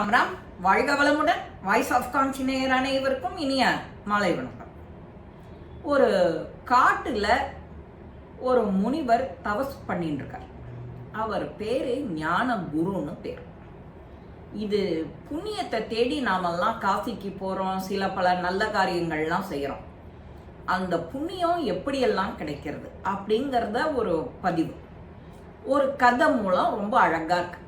ராம் ராம். வாழ்க வளமுடன். Voice of கான்சி நேயர் அனைவருக்கும் இனிய மாலை வணக்கம். ஒரு காட்டுல ஒரு முனிவர் தபஸ் பண்ணிட்டு இருக்கார். அவர் பேரு ஞான குருன்னு பேர். இது புண்ணியத்தை தேடி நாமெல்லாம் காசிக்கு போறோம், சில பல நல்ல காரியங்கள்லாம் செய்யறோம். அந்த புண்ணியம் எப்படியெல்லாம் கிடைக்கிறது அப்படிங்கிறத ஒரு பதிவு, ஒரு கதை மூலம் ரொம்ப அழகா இருக்கு.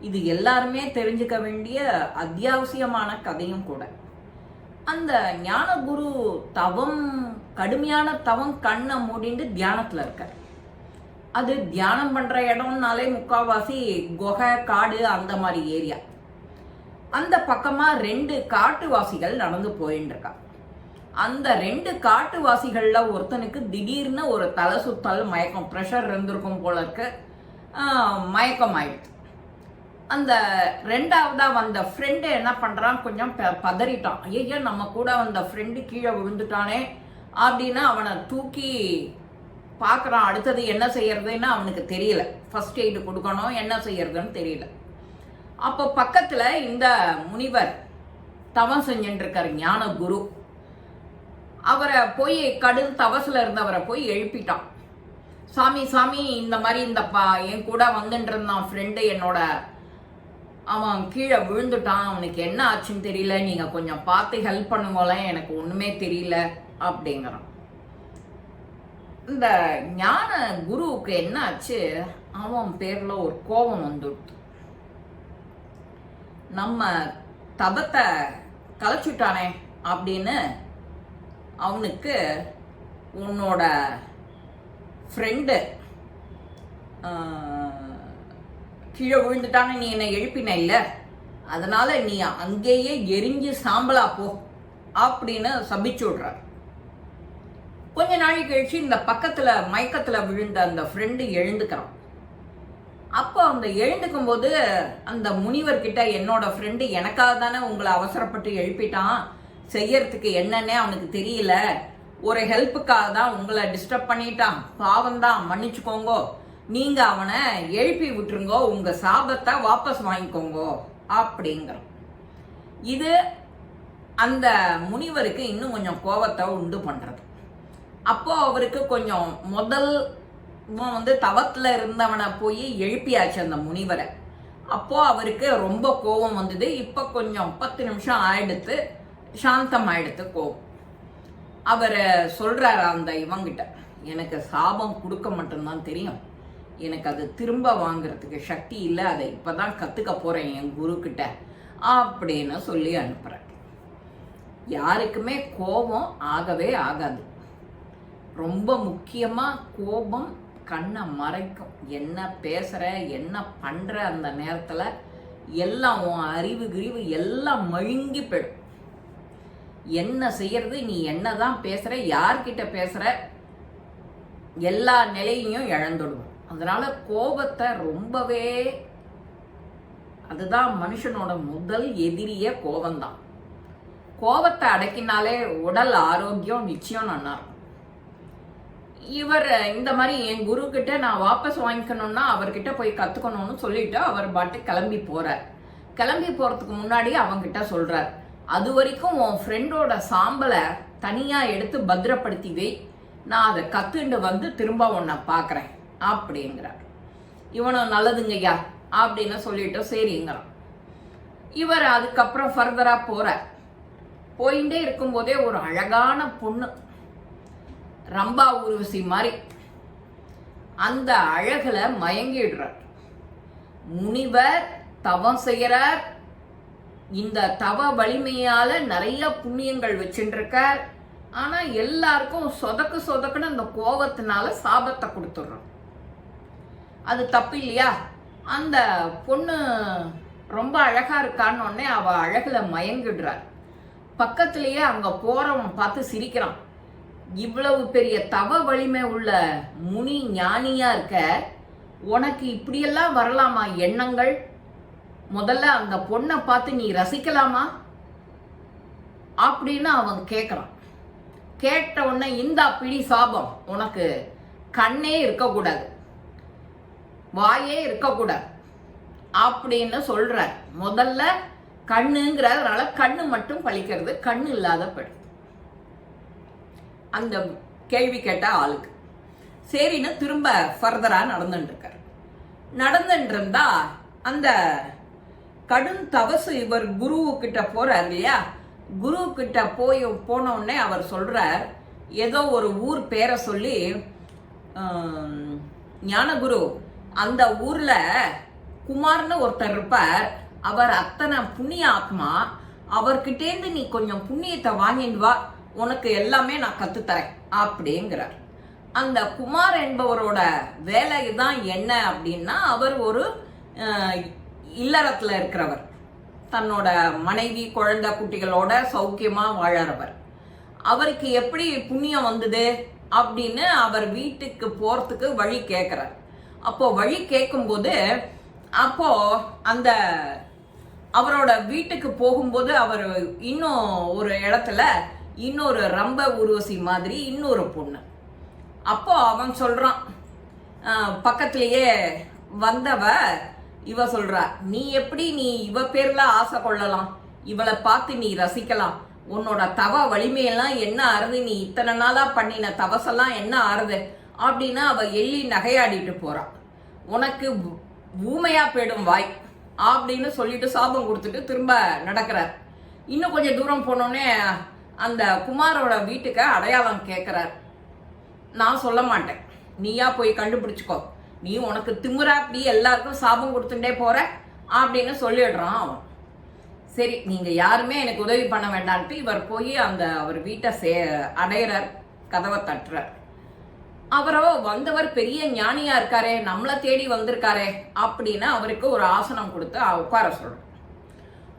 இது எல்லாருமே தெரிஞ்சுக்க வேண்டிய அத்தியாவசியமான கதையும் கூட. அந்த ஞான குரு கடுமையான தவம் கண்ணை மூடிண்டு தியானத்துல இருக்கார். அது தியானம் பண்ற இடம்னாலே முக்காவாசி குகை, காடு, அந்த மாதிரி ஏரியா. அந்த பக்கமா 2 காட்டுவாசிகள் நடந்து போயின்னு இருக்கா. அந்த 2 காட்டுவாசிகள்ல ஒருத்தனுக்கு திடீர்னு ஒரு தலை சுத்தல், மயக்கம், ப்ரெஷர் இருந்திருக்கும் போல இருக்கு, மயக்கம் ஆயிடுச்சு. அந்த 2ஆவதா வந்த ஃப்ரெண்டு என்ன பண்றான், கொஞ்சம் பதறிட்டான். ஐயா, நம்ம கூட வந்த ஃப்ரெண்டு கீழே விழுந்துட்டானே அப்படின்னு அவனை தூக்கி பார்க்குறான். அடுத்தது என்ன செய்யறதுன்னு அவனுக்கு தெரியல. ஃபர்ஸ்ட் எய்டு கொடுக்கணும், என்ன செய்யறதுன்னு தெரியல. அப்போ பக்கத்துல இந்த முனிவர் தவம் செஞ்சுட்டு இருக்காரு, ஞான குரு. அவரை போய் கடும் தவசுல இருந்தவரை போய் எழுப்பிட்டான். சாமி சாமி, இந்த மாதிரி என் கூட வந்துட்டு இருந்தான் ஃப்ரெண்டு, அவன் கீழே விழுந்துட்டான், அவனுக்கு என்ன ஆச்சுன்னு தெரியல, நீங்க கொஞ்சம் பார்த்து ஹெல்ப் பண்ணுங்களேன், எனக்கு ஒண்ணுமே தெரியல அப்படிங்கிறான். இந்த ஞான குருவுக்கு என்ன ஆச்சு, அவன் பேர்ல ஒரு கோபம் வந்துடுது. நம்ம தபத்தை கலைச்சுட்டானே அப்படின்னு அவனுக்கு, உன்னோட ஃப்ரெண்டு கீழே விழுந்துட்டான்னு நீ என்னை எழுப்பின இல்ல, அதனால நீ அங்கேயே எரிஞ்சு சாம்பலா போ அப்படின்னு சபிச்சு விடுறார். கொஞ்ச நாள் கழிச்சு இந்த பக்கத்துல மயக்கத்துல விழுந்த அந்த ஃப்ரெண்டு எழுந்துக்கிறான். அப்போ அந்த எழுந்துக்கும் போது அந்த முனிவர் கிட்ட, என்னோட ஃப்ரெண்டு எனக்காக தானே உங்களை அவசரப்பட்டு எழுப்பிட்டான், செய்யறதுக்கு என்னன்னே அவனுக்கு தெரியல, ஒரு ஹெல்ப்புக்காக தான் உங்களை டிஸ்டர்ப் பண்ணிட்டான், பாவம்தான், மன்னிச்சுக்கோங்க, நீங்க அவனை எழுப்பி விட்டுருங்கோ, உங்க சாபத்தை வாபஸ் வாங்கிக்கோங்க அப்படிங்கிற. இது அந்த முனிவருக்கு இன்னும் கொஞ்சம் கோபத்தை உண்டு பண்றது. அப்போ அவருக்கு கொஞ்சம் முதல் தவத்துல இருந்தவனை போய் எழுப்பியாச்சு அந்த முனிவரை. அப்போ அவருக்கு ரொம்ப கோபம் வந்தது. இப்ப கொஞ்சம் 10 நிமிஷம் ஆயிடுத்து, சாந்தம் ஆயிடுத்து கோபம். அவர் சொல்றாரு அந்த இவங்கிட்ட, எனக்கு சாபம் கொடுக்க மட்டும்தான் தெரியும், எனக்கு அது திரும்ப வாங்குறதுக்கு சக்தி இல்லை, அதை இப்பதான் கத்துக்க போறேன் என் குரு கிட்ட அப்படின்னு சொல்லி அனுப்புறேன். யாருக்குமே கோபம் ஆகவே ஆகாது. ரொம்ப முக்கியமா கோபம் கண்ணை மறைக்கும். என்ன பேசுற, என்ன பண்ற, அந்த நேரத்துல எல்லாம் உன் அறிவு கிரிவு எல்லாம் மழுங்கி போயிடும். என்ன செய்யறது, நீ என்னதான் பேசுற, யார்கிட்ட பேசுற, எல்லா நிலையையும் இழந்துடுவோம். அதனால கோபத்தை ரொம்பவே, அதுதான் மனுஷனோட முதல் எதிரிய கோபம்தான். கோபத்தை அடக்கினாலே உடல் ஆரோக்கியம் நிச்சயம் நல்லா இருக்கும். இவர் இந்த மாதிரி என் குரு கிட்ட நான் வாபஸ் வாங்கிக்கணும்னா அவர்கிட்ட போய் கத்துக்கணும்னு சொல்லிட்டு அவர் பாட்டு கிளம்பி போறார். கிளம்பி போறதுக்கு முன்னாடி அவங்கிட்ட சொல்றார், அது வரைக்கும் உன் ஃப்ரெண்டோட சாம்பலை தனியா எடுத்து பத்திரப்படுத்தி வை, நான் அதை கத்துண்டு வந்து திரும்ப உன்னை பாக்குறேன் அப்படிங்கிறார். இவனும் நல்லதுங்கய்யா அப்படின்னு சொல்லிட்டு சரிங்கிறான். இவர் அதுக்கப்புறம் ஃபர்தரா போயிட்டே இருக்கும் போதே ஒரு அழகான பொண்ணு, ரம்பா ஊர்வசி மாதிரி, அந்த அழகுல மயங்கிடுறார். முனிவர் தவம் செய்யறார். இந்த தவ வலிமையால நிறைய புண்ணியங்கள் வச்சுருக்கார். ஆனா எல்லாருக்கும் சொதக்குன்னு அந்த கோபத்தினால சாபத்தை கொடுத்துடுறோம். அது தப்பு இல்லையா? அந்த பொண்ணு ரொம்ப அழகா இருக்கான்னு உடனே அவ அழகுல மயங்கிடுறார். பக்கத்திலேயே அங்க போறவன் பார்த்து சிரிக்கிறான். இவ்வளவு பெரிய தவ வலிமை உள்ள முனி ஞானியா இருக்க, உனக்கு இப்படியெல்லாம் வரலாமா எண்ணங்கள்? முதல்ல அந்த பொண்ணை பார்த்து நீ ரசிக்கலாமா அப்படின்னு அவன் கேட்கிறான். கேட்ட உடனே, இந்த பிடி சாபம், உனக்கு கண்ணே இருக்கக்கூடாது, வாயே இருக்கக்கூடாது, அப்படின்னு சொல்றார். முதல்ல கண்ணுங்கிறதுனால கண்ணு மட்டும் பழிக்கிறது, கண்ணு இல்லாத படுது அந்த கேள்வி கேட்ட ஆளுக்கு. சரின்னு திரும்ப ஃபர்தரா நடந்துட்டு இருக்காரு. நடந்துட்டு இருந்தா அந்த கடும் தவசு இவர் குரு கிட்ட போறார் இல்லையா, குரு கிட்ட போன உடனே அவர் சொல்றார், ஏதோ ஒரு ஊர் பேரை சொல்லி, ஞானகுரு அந்த ஊர்ல குமார்னு ஒருத்தர் இருப்பார், அவர் அத்தனை புண்ணிய ஆத்மா, அவர்கிட்டேருந்து நீ கொஞ்சம் புண்ணியத்தை வாங்கிட்டு வா, உனக்கு எல்லாமே நான் கத்துத்தரேன் அப்படிங்கிறார். அந்த குமார் என்பவரோட வேலை தான் என்ன அப்படின்னா, அவர் ஒரு இல்லறத்துல இருக்கிறவர், தன்னோட மனைவி குழந்தை குட்டிகளோட சௌக்கியமா வாழறவர். அவருக்கு எப்படி புண்ணியம் வந்தது அப்படின்னு அவர் வீட்டுக்கு போறதுக்கு வழி கேட்கிறார். அப்போ வழி கேட்கும்போது, அப்போ அந்த அவரோட வீட்டுக்கு போகும்போது அவர் இன்னும் ஒரு இடத்துல இன்னொரு ரம்ப உருவசி மாதிரி இன்னொரு பொண்ணு. அப்போ அவன் சொல்றான், பக்கத்திலேயே வந்தவ இவ சொல்றா, நீ எப்படி நீ இவ பேர்ல ஆசை கொள்ளலாம், இவளை பார்த்து நீ ரசிக்கலாம், உன்னோட தவ வலிமையெல்லாம் என்ன ஆறுது, நீ இத்தனை நாளா பண்ணின தவசெல்லாம் என்ன ஆறுது அப்படின்னு அவ எள்ளி நகையாடிட்டு போறான். உனக்கு ஊமையா போயிடும் வாய் அப்படின்னு சொல்லிட்டு சாபம் கொடுத்துட்டு திரும்ப நடக்கிறார். இன்னும் கொஞ்சம் தூரம் போனோடனே அந்த குமாரோட வீட்டுக்கு அடையாளம் கேட்கிறார். நான் சொல்ல மாட்டேன், நீயா போய் கண்டுபிடிச்சுக்கோ, நீ உனக்கு திமுறா அப்படி எல்லாருக்கும் சாபம் கொடுத்துட்டே போற அப்படின்னு சொல்லிடுறான் அவன். சரி, நீங்க யாருமே எனக்கு உதவி பண்ண வேண்டான்ட்டு இவர் போய் அந்த அவர் வீட்டை அடையிறார், கதவை தட்டுறார். அவரோ வந்தவர் பெரிய ஞானியா இருக்காரே, நம்மளை தேடி வந்திருக்காரே அப்படின்னு அவருக்கு ஒரு ஆசனம் கொடுத்து உட்கார சொல்றோம்.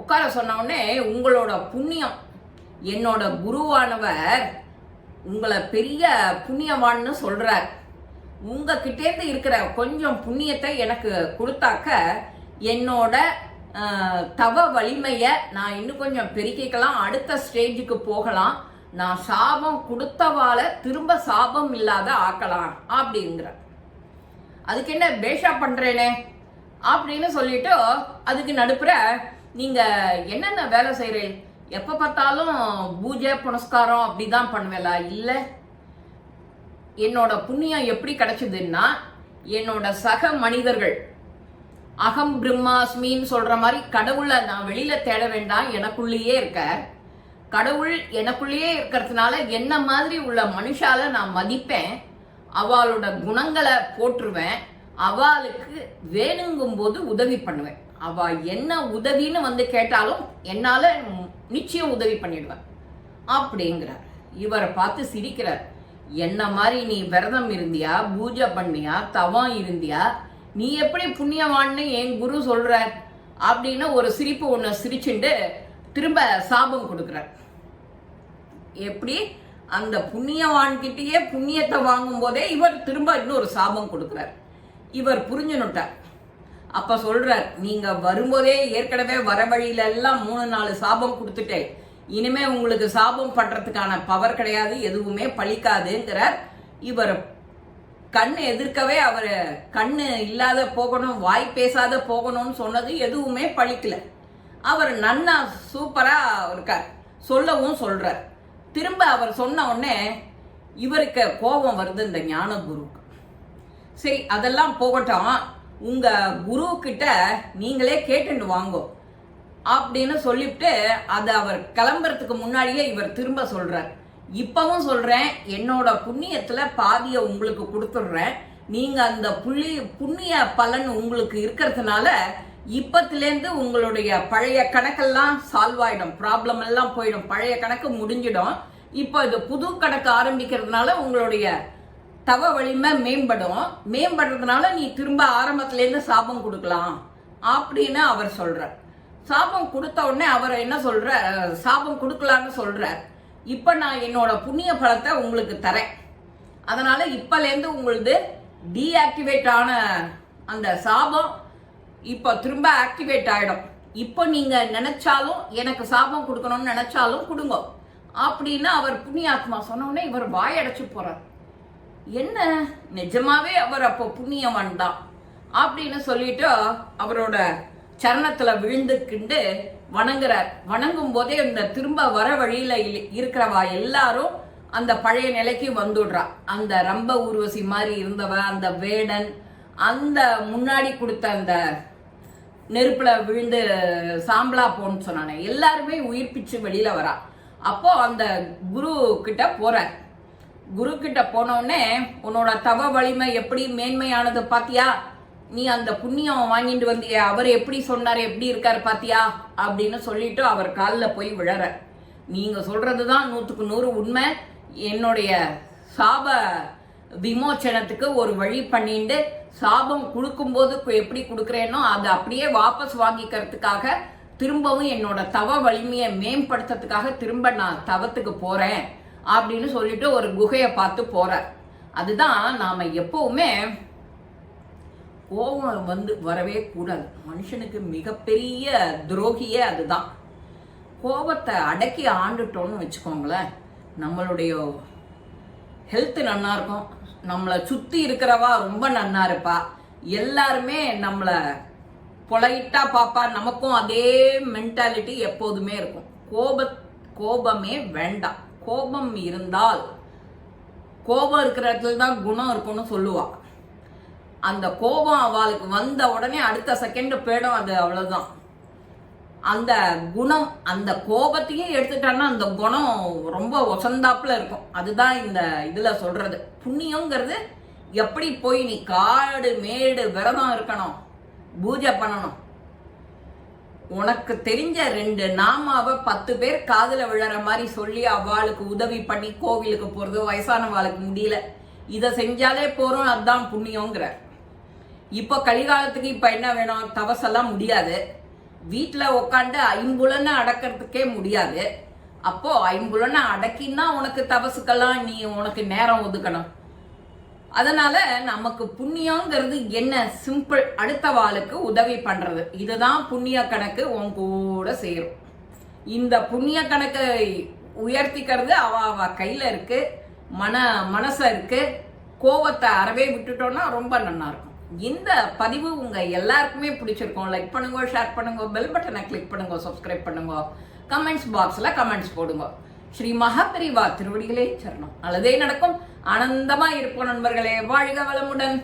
உட்கார சொன்ன உடனே, உங்களோட புண்ணியம், என்னோட குருவானவர் உங்களை பெரிய புண்ணியவான்னு சொல்றார், உங்ககிட்டேருந்து இருக்கிற கொஞ்சம் புண்ணியத்தை எனக்கு கொடுத்தாக்க என்னோட தவ வலிமைய நான் இன்னும் கொஞ்சம் பெருக்கிக்கலாம், அடுத்த ஸ்டேஜுக்கு போகலாம், நான் சாபம் கொடுத்தவால திரும்ப சாபம் இல்லாத ஆக்கலாம் அப்படிங்கிற. அதுக்கு என்ன பேஷா பண்றேனே அப்படின்னு சொல்லிட்டு அதுக்கு நடுப்புற, நீங்க என்னென்ன வேலை செய்யறீங்க, எப்ப பார்த்தாலும் பூஜை புனஸ்காரம் அப்படிதான் பண்ணுவேலா? இல்ல, என்னோட புண்ணியம் எப்படி கிடைச்சதுன்னா, என்னோட சக மனிதர்கள் அகம் பிரம்மாஸ்மின்னு சொல்ற மாதிரி கடவுளை நான் வெளியில தேட வேண்டாம், எனக்குள்ளேயே இருக்க கடவுள் எனக்குள்ளேயே இருக்கிறதுனால என்ன மாதிரி உள்ள மனுஷால நான் மதிப்பேன், அவளோட குணங்களை போற்றுவேன், அவளுக்கு வேணுங்கும் போது உதவி பண்ணுவேன், அவ என்ன உதவின்னு வந்து கேட்டாலும் என்னால நிச்சயம் உதவி பண்ணிடுவேன் அப்படிங்கிறார். இவரை பார்த்து சிரிக்கிறார். என்ன மாதிரி நீ விரதம் இருந்தியா, பூஜை பண்ணியா, தவம் இருந்தியா, நீ எப்படி புண்ணியவான்னு என் குரு சொல்ற அப்படின்னு ஒரு சிரிப்பு ஒண்ணு சிரிச்சுண்டு திரும்ப சாபம் கொடுக்கிறார். எப்படி அந்த புண்ணியவான்கிட்டயே புண்ணியத்தை வாங்கும் போதே இவர் திரும்ப இன்னொரு சாபம் கொடுக்கிறார். இவர் புரிஞ்சுனுட்டார். அப்ப சொல்றார், நீங்க வரும்போதே ஏற்கனவே வர வழியில எல்லாம் 3-4 சாபம் கொடுத்துட்டேன், இனிமே உங்களுக்கு சாபம் பண்றதுக்கான பவர் கிடையாது, எதுவுமே பழிக்காதுங்கிறார். இவர் கண்ணு எதிர்க்கவே அவர் கண்ணு இல்லாத போகணும், வாய் பேசாத போகணும்னு சொன்னது எதுவுமே பழிக்கல. அவர் நன்னா சூப்பரா இருக்கார், சொல்லவும் சொல்றார். திரும்ப அவர் சொன்ன உடனே இவருக்கு கோபம் வருது இந்த ஞான குருக்கு. சரி, அதெல்லாம் போகட்டும், உங்க குரு கிட்ட நீங்களே கேட்டுட்டு வாங்கோ அப்படின்னு சொல்லிவிட்டு அதை அவர் கிளம்புறதுக்கு முன்னாடியே இவர் திரும்ப சொல்றார், இப்பவும் சொல்றேன், என்னோட புண்ணியத்துல பாதிய உங்களுக்கு கொடுத்துடுறேன், நீங்க அந்த புண்ணிய பலன் உங்களுக்கு இருக்கிறதுனால இப்பத்திலேருந்து உங்களுடைய பழைய கணக்கெல்லாம் சால்வ் ஆயிடும், ப்ராப்ளம் எல்லாம் போயிடும், பழைய கணக்கு முடிஞ்சிடும், இப்போ இது புது கணக்கு ஆரம்பிக்கிறதுனால உங்களுடைய தவ வலிமை மேம்படுறதுனால நீ திரும்ப ஆரம்பத்திலேருந்து சாபம் கொடுக்கலாம் அப்படின்னு அவர் சொல்றார். சாபம் கொடுத்த உடனே அவர் என்ன சொல்ற, சாபம் கொடுக்கலான்னு சொல்றார், இப்ப நான் என்னோட புண்ணிய பலத்தை உங்களுக்கு தரேன், அதனால இப்பலேருந்து உங்களது டீஆக்டிவேட் ஆன அந்த சாபம் இப்ப திரும்ப ஆக்டிவேட் ஆயிடும், இப்போ நீங்க நினைச்சாலும் எனக்கு சாபம் கொடுக்கணும்னு நினைச்சாலும் கொடுங்க அப்படின்னு அவர் புண்ணியாத்மா சொன்ன உடனே இவர் வாயடைச்சு போறார். என்ன, நிஜமாவே அவர் அப்போ புண்ணியவன் தான், அப்படின்னு சொல்லிட்டு அவரோட சரணத்துல விழுந்துக்கிண்டு வணங்குறார். வணங்கும் போதே இந்த திரும்ப வர வழியில இருக்கிறவா எல்லாரும் அந்த பழைய நிலைக்கு வந்துடுறா. அந்த ரம்ப ஊர்வசி மாதிரி இருந்தவ, அந்த வேடன், அந்த முன்னாடி கொடுத்த அந்த நெருப்புல விழுந்து சாம்பலா போன்னு சொன்னானே, எல்லாருமே உயிர்ப்பிச்சு வெளியில வரா. அப்போ அந்த குரு கிட்ட போற. குரு கிட்ட போனோடனே, உன்னோட தவ வலிமை எப்படி மேன்மையானது பாத்தியா, நீ அந்த புண்ணியம் வாங்கிட்டு வந்திய, அவர் எப்படி சொன்னாரு, எப்படி இருக்காரு பாத்தியா அப்படின்னு சொல்லிட்டு அவர் காலில் போய் விழற. நீங்க சொல்றதுதான் 100க்கு 100 உண்மை. என்னுடைய சாப விமோச்சனத்துக்கு ஒரு வழி பண்ணிட்டு, சாபம் கொடுக்கும்போது எப்படி கொடுக்குறேனோ அதை அப்படியே வாபஸ் வாங்கிக்கிறதுக்காக திரும்பவும் என்னோட தவ வலிமையை மேம்படுத்துறதுக்காக திரும்ப நான் தவத்துக்கு போறேன் அப்படின்னு சொல்லிட்டு ஒரு குகையை பார்த்து போற. அதுதான் நாம எப்பவுமே கோபம் வரவே கூடாது. மனுஷனுக்கு மிகப்பெரிய துரோகியே அதுதான். கோபத்தை அடக்கி ஆண்டுட்டோம்னு வச்சுக்கோங்களேன், நம்மளுடைய ஹெல்த் நன்னா இருக்கும், நம்மளை சுத்தி இருக்கிறவா ரொம்ப நன்னா இருப்பா, எல்லாருமே நம்மளை பொலைட்டா பாப்பா. நமக்கும் அதே மென்டாலிட்டி எப்போதுமே இருக்கும். கோபமே வேண்டாம். கோபம் இருந்தால், கோபம் இருக்கிற இடத்துல தான் குணம் இருக்கும்னு சொல்லுவா. அந்த கோபம் அவளுக்கு வந்த உடனே அடுத்த செகண்ட் போயிடும், அது அவ்வளவுதான். அந்த குணம், அந்த கோபத்தையும் எடுத்துட்டான்னா அந்த குணம் ரொம்ப ஒசந்தாப்புல இருக்கும். அதுதான் இந்த இதுல சொல்றது. புண்ணியங்கிறது எப்படி போய் நீ காடு மேடு விரதம் இருக்கணும், பூஜை பண்ணணும், உனக்கு தெரிஞ்ச 2 நாமாவை 10 பேர் காதுல விழற மாதிரி சொல்லி அவளுக்கு உதவி பண்ணி கோவிலுக்கு போறது, வயசானவாளுக்கு முடியல, இதை செஞ்சாலே போறோம், அதுதான் புண்ணியங்கிற. இப்போ கலிகாலத்துக்கு இப்ப என்ன வேணும், தவசெல்லாம் முடியாது, வீட்டுல உக்காந்து 5 அடக்கிறதுக்கே முடியாது. அப்போ 5 அடக்கின்னா உனக்கு தவசுக்கெல்லாம் நீ உனக்கு நேரம் ஒதுக்கணும். அதனால நமக்கு புண்ணியங்கிறது என்ன, சிம்பிள், அடுத்த வாளுக்கு உதவி பண்றது. இதுதான் புண்ணிய கணக்கு உன் கூட சேரும். இந்த புண்ணிய கணக்கை உயர்த்திக்கிறது அவ கையில இருக்கு, மனச இருக்கு. கோவத்தை அறவே விட்டுட்டோம்னா ரொம்ப நல்லா இருக்கும். இந்த பதிவு உங்க எல்லாருக்குமே பிடிச்சிருக்கும். லைக் பண்ணுங்க, ஷேர் பண்ணுங்க, பெல் பட்டனை கிளிக் பண்ணுங்க, சப்ஸ்கிரைப் பண்ணுங்க, கமெண்ட்ஸ் பாக்ஸ்ல கமெண்ட்ஸ் போடுங்க. ஸ்ரீ மகாபெரிவா திருவடிகளே சரணம். நல்லதே நடக்கும். ஆனந்தமா இருப்போம் நண்பர்களே. வாழ்க வளமுடன்.